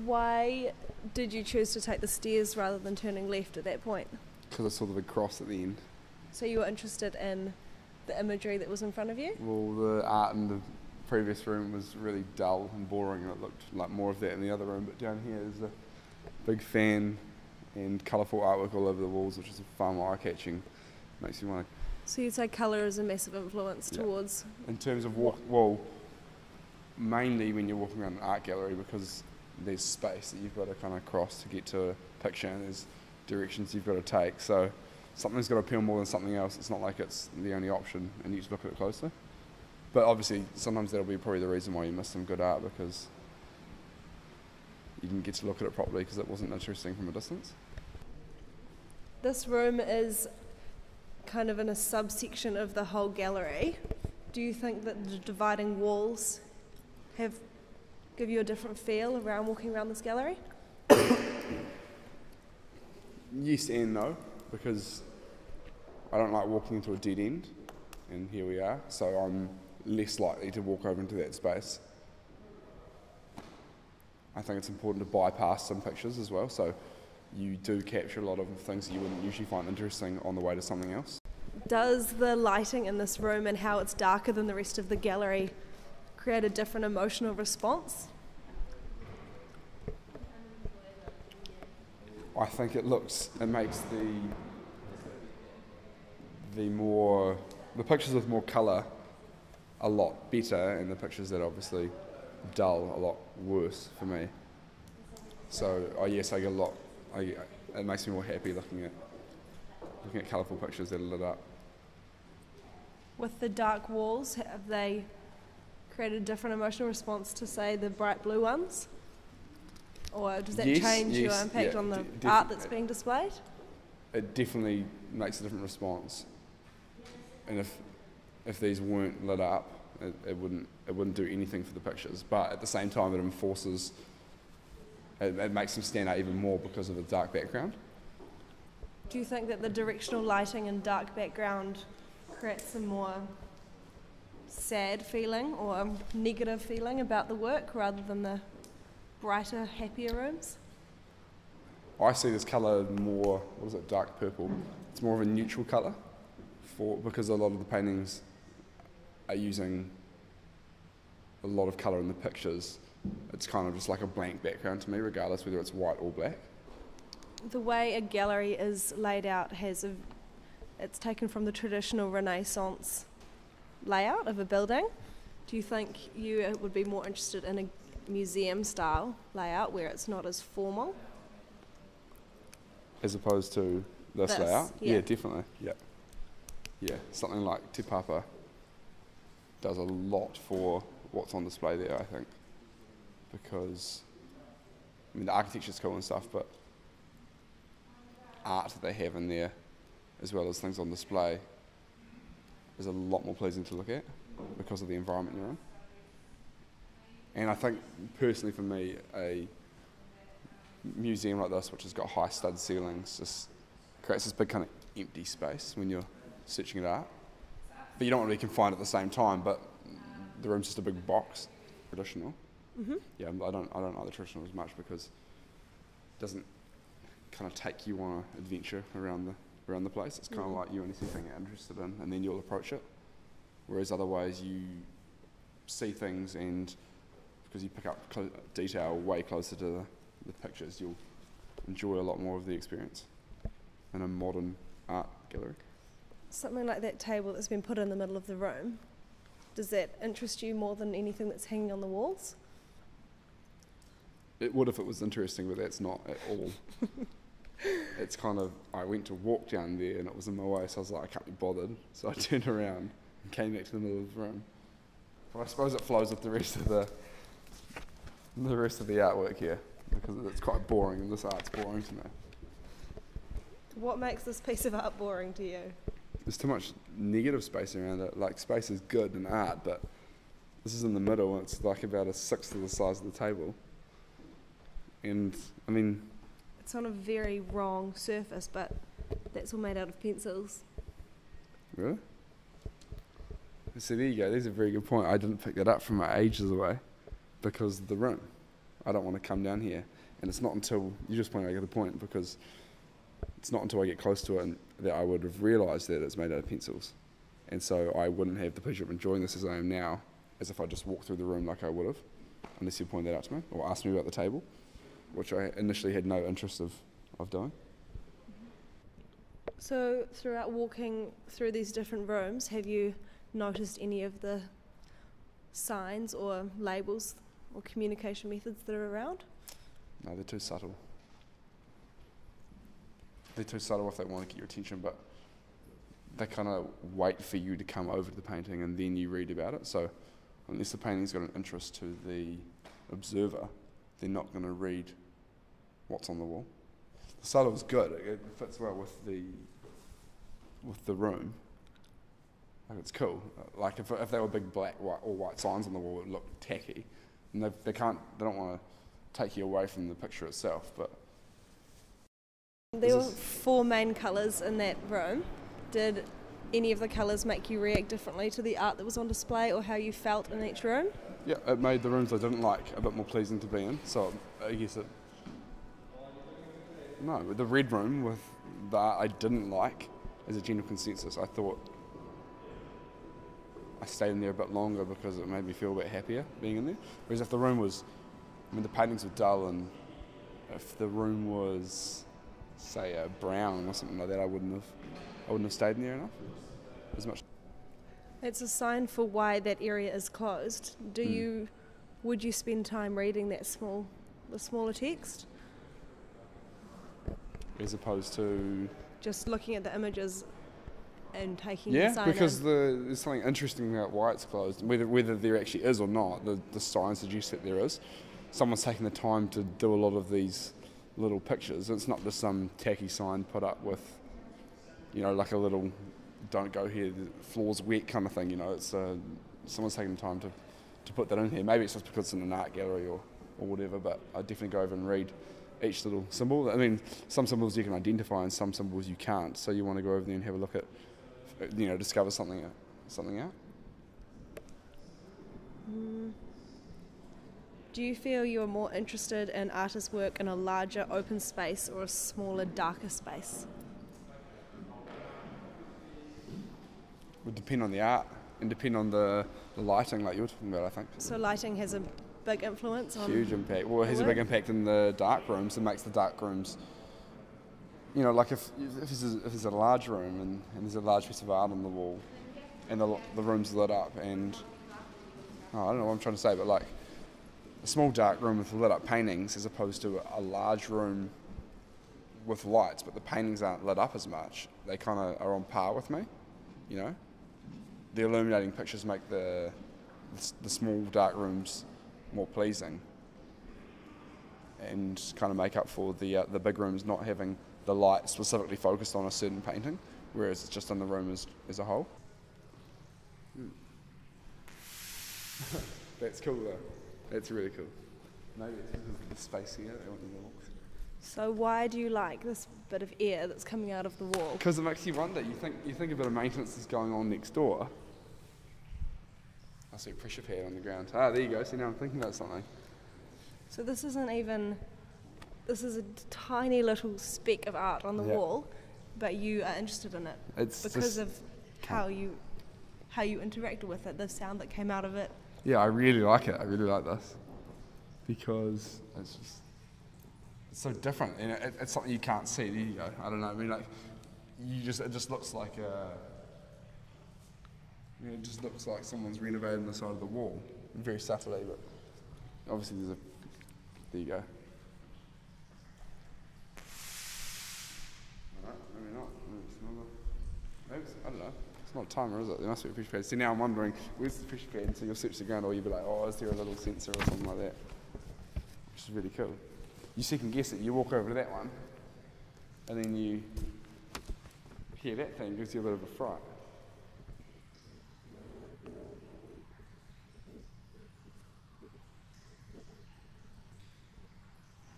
Why did you choose to take the stairs rather than turning left at that point? Because I saw the big cross at the end. So you were interested in the imagery that was in front of you? Well, the art in the previous room was really dull and boring, and it looked like more of that in the other room. But down here is a big fan and colourful artwork all over the walls, which is far more eye-catching. Makes you want to. So you'd say colour is a massive influence towards... In terms of mainly when you're walking around an art gallery, because there's space that you've got to kind of cross to get to a picture, and there's directions you've got to take. So something's got to appeal more than something else. It's not like it's the only option, and you just look at it closely. But obviously, sometimes that'll be probably the reason why you miss some good art, because you didn't get to look at it properly because it wasn't interesting from a distance. This room is kind of in a subsection of the whole gallery. Do you think that the dividing walls give you a different feel around walking around this gallery? Yes and no, because I don't like walking into a dead end, and here we are, so I'm less likely to walk over into that space. I think it's important to bypass some pictures as well, so you do capture a lot of things that you wouldn't usually find interesting on the way to something else. Does the lighting in this room and how it's darker than the rest of the gallery create a different emotional response? I think it makes the pictures with more colour a lot better, and the pictures that are obviously dull a lot worse for me. So yes, I get a lot. It makes me more happy looking at colourful pictures that are lit up. With the dark walls, have they created a different emotional response to, say, the bright blue ones? Or does that change your impact on the art that's being displayed? It definitely makes a different response. And if these weren't lit up, it wouldn't do anything for the pictures. But at the same time, it makes them stand out even more because of the dark background. Do you think that the directional lighting and dark background creates a more sad feeling or negative feeling about the work rather than the brighter, happier rooms? I see this colour more, dark purple. It's more of a neutral colour because a lot of the paintings are using a lot of colour in the pictures. It's kind of just like a blank background to me, regardless whether it's white or black. The way a gallery is laid out it's taken from the traditional Renaissance layout of a building. Do you think you would be more interested in a museum-style layout where it's not as formal? As opposed to this layout? Yeah, definitely. Yeah, something like Te Papa does a lot for what's on display there, I think. Because, the architecture's cool and stuff, but art that they have in there, as well as things on display, is a lot more pleasing to look at because of the environment you're in. And I think, personally for me, a museum like this, which has got high stud ceilings, just creates this big kind of empty space when you're searching at art. But you don't want to be confined at the same time, but the room's just a big box. Traditional. Mm-hmm. Yeah, I don't like the traditional as much because it doesn't kind of take you on an adventure around the place. It's kind of like you only see things you're interested in, and then you'll approach it. Whereas otherwise you see things, and because you pick up detail way closer to the pictures, you'll enjoy a lot more of the experience in a modern art gallery. Something like that table that's been put in the middle of the room, does that interest you more than anything that's hanging on the walls? It would if it was interesting, but that's not at all. It's kind of, I went to walk down there and it was in my way, so I was like, I can't be bothered. So I turned around and came back to the middle of the room. But I suppose it flows with the rest of the artwork here, because it's quite boring, and this art's boring to me. What makes this piece of art boring to you? There's too much negative space around it. Like, space is good in art, but this is in the middle, and it's like about a sixth of the size of the table. And, it's on a very wrong surface, but that's all made out of pencils. Really? So there you go, there's a very good point. I didn't pick that up from my ages away because of the room. I don't want to come down here. And it's not until, you just pointed out the point, because it's not until I get close to it that I would have realised that it's made out of pencils. And so I wouldn't have the pleasure of enjoying this as I am now, as if I just walked through the room like I would have, unless you pointed that out to me, or asked me about the table, which I initially had no interest of doing. So throughout walking through these different rooms, have you noticed any of the signs or labels or communication methods that are around? No, they're too subtle. They're too subtle if they want to get your attention, but they kind of wait for you to come over to the painting and then you read about it. So unless the painting's got an interest to the observer, they're not going to read what's on the wall. The subtle is good. It fits well with the room. Like, it's cool. Like if they were big black or white signs on the wall, it would look tacky. And they don't want to take you away from the picture itself. But there were 4 main colours in that room. Did any of the colours make you react differently to the art that was on display, or how you felt in each room? yeah, it made the rooms I didn't like a bit more pleasing to be in. So I guess no, the red room with the art I didn't like, as a general consensus, I thought I stayed in there a bit longer because it made me feel a bit happier being in there. Whereas if the room was, the paintings were dull, and if the room was, say, a brown or something like that, I wouldn't have stayed in there enough as much. It's a sign for why that area is closed. Would you spend time reading the smaller text? As opposed to just looking at the images and taking the sign because in. there's something interesting about why it's closed. Whether there actually is or not, the sign suggests that there is. Someone's taking the time to do a lot of these little pictures. It's not just some tacky sign put up with, like a little "don't go here, the floor's wet" kind of thing. It's someone's taking the time to put that in here. Maybe it's just because it's in an art gallery or whatever, but I'd definitely go over and read each little symbol. Some symbols you can identify and some symbols you can't, so you want to go over there and have a look at, discover something out. Do you feel you're more interested in artists' work in a larger open space or a smaller, darker space? Would depend on the art and depend on the lighting, like you were talking about, I think. So lighting has a big influence on... Huge impact. Well, it has a big impact in the dark rooms. It makes the dark rooms, like if there's a large room and there's a large piece of art on the wall and the room's lit up and, I don't know what I'm trying to say, but like a small dark room with lit up paintings as opposed to a large room with lights, but the paintings aren't lit up as much. They kind of are on par with me, The illuminating pictures make the small dark rooms more pleasing and kind of make up for the big rooms not having the light specifically focused on a certain painting, whereas it's just in the room as a whole. That's cool though. That's really cool. Maybe it's because of the space here. I want you to walk. So why do you like this bit of air that's coming out of the wall? Because it makes you wonder. You think a bit of maintenance is going on next door. I see a pressure pad on the ground. There you go. See, now I'm thinking about something. So this is a tiny little speck of art on the wall, but you are interested in it because of how you interacted with it, the sound that came out of it. Yeah, I really like it. I really like this because it's so different, and it's something you can't see. There you go. I don't know. It just looks like it just looks like someone's renovating the side of the wall, very subtly, but obviously there you go. Maybe not. Maybe I don't know. It's not a timer, is it? There must be a pressure pad. See, now I'm wondering, where's the pressure pad? And so you'll search the ground, or you'll be like, is there a little sensor or something like that? Which is really cool. You second guess it. You walk over to that one, and then you hear that thing. It gives you a bit of a fright.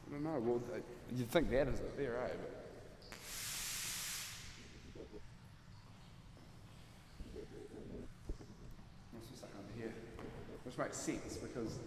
I don't know. Well, you'd think that is it there, eh? Must be something under here, which makes sense because